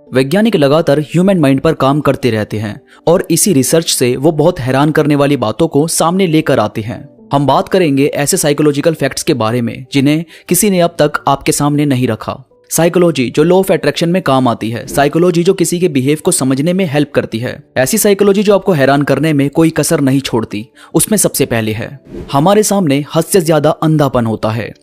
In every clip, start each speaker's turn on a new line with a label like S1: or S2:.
S1: वैज्ञानिक लगातार human mind पर काम करते रहते हैं और इसी रिसर्च से वो बहुत हैरान करने वाली बातों को सामने लेकर आते हैं। हम बात करेंगे ऐसे साइकोलॉजिकल फैक्ट्स के बारे में जिन्हें किसी ने अब तक आपके सामने नहीं रखा। साइकोलॉजी जो लॉ ऑफ अट्रैक्शन में काम आती है, साइकोलॉजी जो किसी के बिहेव को समझने में हेल्प करती है, ऐसी साइकोलॉजी जो आपको हैरान करने में कोई कसर नहीं छोड़ती। उसमें सबसे पहले है हमारे सामने हद से ज्यादा अंधापन होता है।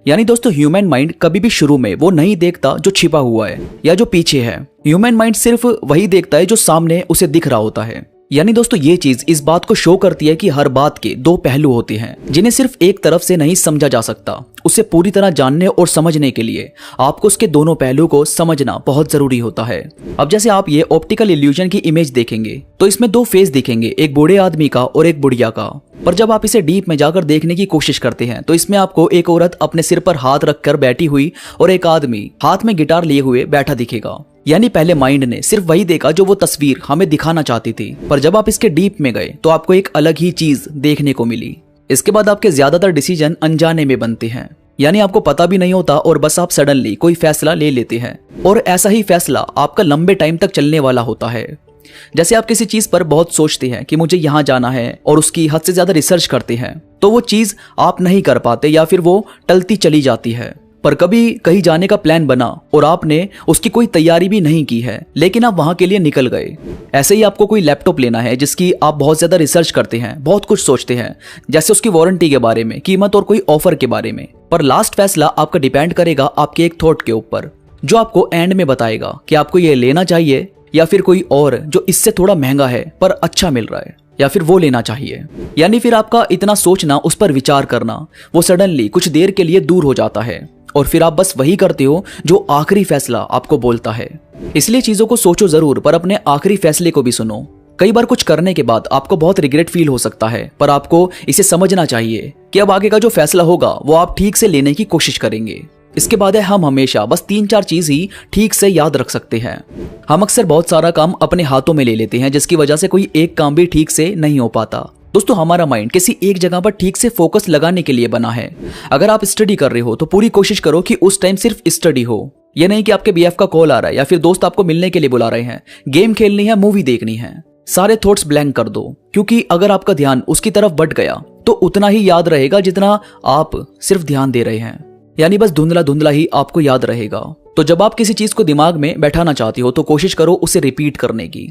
S1: यानी दोस्तों, ह्यूमन माइंड कभी भी शुरू में वो नहीं देखता जो छिपा हुआ है या जो पीछे है। ह्यूमन माइंड सिर्फ वही देखता है जो सामने उसे दिख रहा होता है। यानी दोस्तों, ये चीज इस बात को शो करती है कि हर बात के दो पहलू होते हैं जिन्हें सिर्फ एक तरफ से नहीं समझा जा सकता। उसे पूरी तरह जानने और समझने के लिए आपको उसके दोनों पहलू को समझना बहुत जरूरी होता है। अब जैसे आप ये ऑप्टिकल इल्यूजन की इमेज देखेंगे तो इसमें दो फेस दिखेंगे, एक बूढ़े आदमी का और एक बुढ़िया का। पर जब आप इसे डीप में जाकर देखने की कोशिश करते हैं तो इसमें आपको एक औरत अपने सिर पर हाथ रखकर बैठी हुई और एक आदमी हाथ में गिटार लिए हुए बैठा दिखेगा। यानी पहले माइंड ने सिर्फ वही देखा जो वो तस्वीर हमें दिखाना चाहती थी, पर जब आप इसके डीप में गए तो आपको एक अलग ही चीज देखने को मिली। इसके बाद आपके ज्यादातर डिसीजन अनजाने में बनते हैं, यानी आपको पता भी नहीं होता और बस आप सडनली कोई फैसला ले लेते हैं और ऐसा ही फैसला आपका लंबे टाइम तक चलने वाला होता है। जैसे आप किसी चीज पर बहुत सोचते हैं कि मुझे यहाँ जाना है और उसकी हद से ज्यादा रिसर्च करते हैं तो वो चीज आप नहीं कर पाते या फिर वो टलती चली जाती है। पर कभी कहीं जाने का प्लान बना और आपने उसकी कोई तैयारी भी नहीं की है लेकिन आप वहां के लिए निकल गए। ऐसे ही आपको कोई लैपटॉप लेना है जिसकी आप बहुत ज्यादा रिसर्च करते हैं, बहुत कुछ सोचते हैं, जैसे उसकी वारंटी के बारे में, कीमत और कोई ऑफर के बारे में। पर लास्ट फैसला आपका डिपेंड करेगा आपके एक थॉट के ऊपर जो आपको एंड में बताएगा कि आपको ये लेना चाहिए या फिर कोई और जो इससे थोड़ा महंगा है पर अच्छा मिल रहा है, या फिर वो लेना चाहिए। यानी फिर आपका इतना सोचना, उस पर विचार करना, वो सडनली कुछ देर के लिए दूर हो जाता है और फिर आप बस वही करते हो जो आखिरी फैसला आपको बोलता है। इसलिए चीजों को सोचो जरूर पर अपने आखिरी फैसले को भी सुनो। कई बार कुछ करने के बाद आपको बहुत रिग्रेट फील हो सकता है, पर आपको इसे समझना चाहिए कि अब आगे का जो फैसला होगा वो आप ठीक से लेने की कोशिश करेंगे। इसके बाद है हम हमेशा बस 3-4 चीज ही ठीक से याद रख सकते हैं। हम अक्सर बहुत सारा काम अपने हाथों में ले लेते हैं जिसकी वजह से कोई एक काम भी ठीक से नहीं हो पाता। दोस्तों, हमारा माइंड किसी एक जगह पर ठीक से फोकस लगाने के लिए बना है। अगर आप स्टडी कर रहे हो तो पूरी कोशिश करो कि उस टाइम सिर्फ स्टडी हो। यह नहीं कि आपके बीएफ का कॉल आ रहा है या फिर दोस्त आपको मिलने के लिए बुला रहे हैं, गेम खेलनी है, मूवी देखनी है। सारे थॉट्स ब्लैंक कर दो, क्योंकि अगर आपका ध्यान उसकी तरफ बढ़ गया तो उतना ही याद रहेगा जितना आप सिर्फ ध्यान दे रहे हैं। यानी बस धुंधला धुंधला ही आपको याद रहेगा। तो जब आप किसी चीज को दिमाग में बैठाना चाहती हो तो कोशिश करो उसे रिपीट करने की।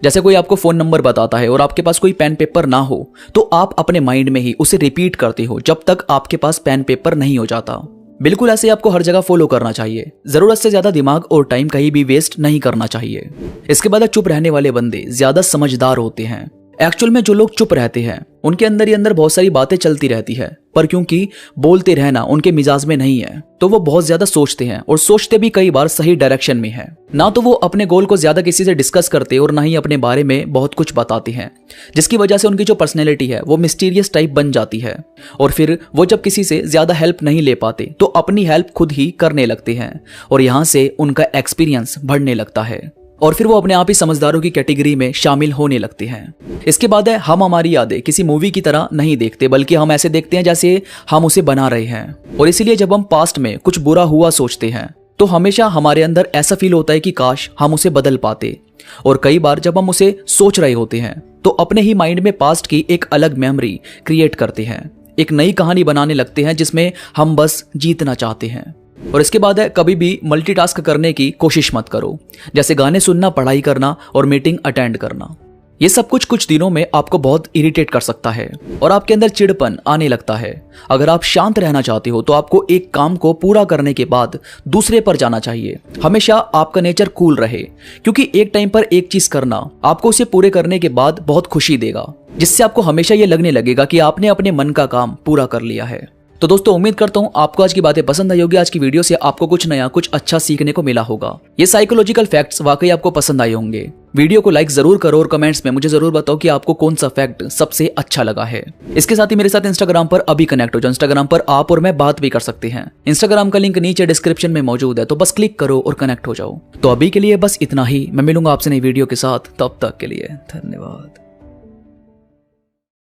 S1: जैसे कोई आपको फोन नंबर बताता है और आपके पास कोई पेन पेपर ना हो तो आप अपने माइंड में ही उसे रिपीट करते हो जब तक आपके पास पेन पेपर नहीं हो जाता। बिल्कुल ऐसे आपको हर जगह फॉलो करना चाहिए। जरूरत से ज्यादा दिमाग और टाइम कहीं भी वेस्ट नहीं करना चाहिए। इसके बाद चुप रहने वाले बंदे ज्यादा समझदार होते हैं। एक्चुअल में जो लोग चुप रहते हैं उनके अंदर ही अंदर बहुत सारी बातें चलती रहती है, पर क्योंकि बोलते रहना उनके मिजाज में नहीं है तो वो बहुत ज्यादा सोचते हैं और सोचते भी कई बार सही डायरेक्शन में है। ना तो वो अपने गोल को ज्यादा किसी से डिस्कस करते और ना ही अपने बारे में बहुत कुछ बताते हैं, जिसकी वजह से उनकी जो पर्सनैलिटी है वो मिस्टीरियस टाइप बन जाती है। और फिर वो जब किसी से ज्यादा हेल्प नहीं ले पाते तो अपनी हेल्प खुद ही करने लगते हैं और यहाँ से उनका एक्सपीरियंस बढ़ने लगता है और फिर वो अपने आप ही समझदारों की कैटेगरी में शामिल होने लगते हैं। इसके बाद है हम हमारी यादें किसी मूवी की तरह नहीं देखते, बल्कि हम ऐसे देखते हैं जैसे हम उसे बना रहे हैं। और इसीलिए जब हम पास्ट में कुछ बुरा हुआ सोचते हैं तो हमेशा हमारे अंदर ऐसा फील होता है कि काश हम उसे बदल पाते। और कई बार जब हम उसे सोच रहे होते हैं तो अपने ही माइंड में पास्ट की एक अलग मेमोरी क्रिएट करते हैं, एक नई कहानी बनाने लगते हैं जिसमें हम बस जीतना चाहते हैं। और इसके बाद है कभी भी मल्टीटास्क करने की कोशिश मत करो, जैसे गाने सुनना, पढ़ाई करना और मीटिंग अटेंड करना। ये सब कुछ दिनों में आपको बहुत इरिटेट कर सकता है और आपके अंदर चिड़पन आने लगता है। अगर आप शांत रहना चाहते हो तो आपको एक काम को पूरा करने के बाद दूसरे पर जाना चाहिए। हमेशा आपका नेचर कूल रहे, क्योंकि एक टाइम पर एक चीज करना आपको उसे पूरे करने के बाद बहुत खुशी देगा, जिससे आपको हमेशा ये लगने लगेगा कि आपने अपने मन का काम पूरा कर लिया है। तो दोस्तों, उम्मीद करता हूँ आपको आज की बातें पसंद आई होगी। आज की वीडियो से आपको कुछ नया, कुछ अच्छा सीखने को मिला होगा। ये साइकोलॉजिकल फैक्ट्स वाकई आपको पसंद आए होंगे। वीडियो को लाइक जरूर करो और कमेंट्स में मुझे जरूर बताओ कि आपको कौन सा फैक्ट सबसे अच्छा लगा है। इसके साथ ही मेरे साथ इंस्टाग्राम पर अभी कनेक्ट हो जाओ। इंस्टाग्राम पर आप और मैं बात भी कर सकते हैं। इंस्टाग्राम का लिंक नीचे डिस्क्रिप्शन में मौजूद है, तो बस क्लिक करो और कनेक्ट हो जाओ। तो अभी के लिए बस इतना ही। मैं मिलूंगा आपसे नई वीडियो के साथ, तब तक के लिए धन्यवाद।